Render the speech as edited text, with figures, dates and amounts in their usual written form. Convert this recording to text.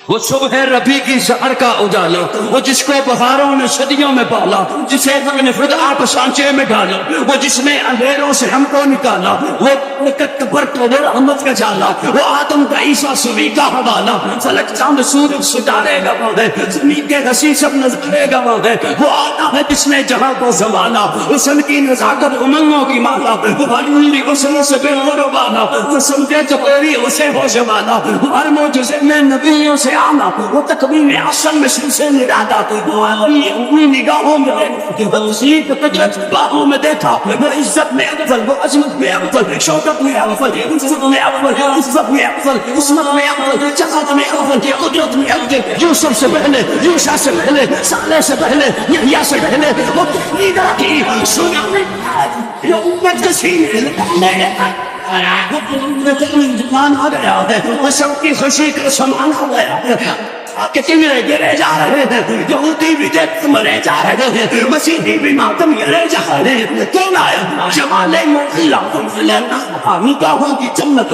وہ صبح ربی کی سحر کا اجالا، وہ جس کو بہاروں نے صدیوں میں پالا، جسے رنگ نے خود آپ سانچے میں ڈالا، وہ جس نے اندھیروں سے ہم کو نکالا، وہ برکت پر تو رحمت کا جالا، وہ آدم کا عیسیٰ سوی کا حوالہ، فلک چاند سورج ستارے گواہ ہے، زمین کے غسی سب نظارے گواہ ہے، وہ آتا ہے جس نے جہاں کو سنبھالا، حسن کی نزاکت امنگوں کی مالا، وہ بھالی حسن سے بے قربانا، وہ سمجھے جو کوئی اسے ہوش والا، ہر معجزے میں نبیوں سے آنا، وہ تکوین اصل میں سن سے نرادا، وہ اپنی نگاہوں میں کہ بلسیت تجرد باہوں میں دیکھا، وہ عزت میں افضل، وہ عظمت میں افضل، شوکت میں افضل، عزت میں افضل، عزت میں افضل، عصمت میں افضل، جزات میں افضل، قدرت میں افضل، یوسف سے پہلے، یوشع سے پہلے، صالح سے پہلے، یحییٰ سے پہلے، وہ تحریر کی سنا یہ امت کا سین جان آ گیا ہے، وہ سب کی خوشی کا سامان ہو گیا ہے، کتنے گرے جا رہے ہیں، یہودی بھی دیکھ مرے جا رہے ہیں، مسیحی بھی ماتم گرے جا رہے ہیں، کون آیا جمال اللہ آمین کا ہوں کی جنت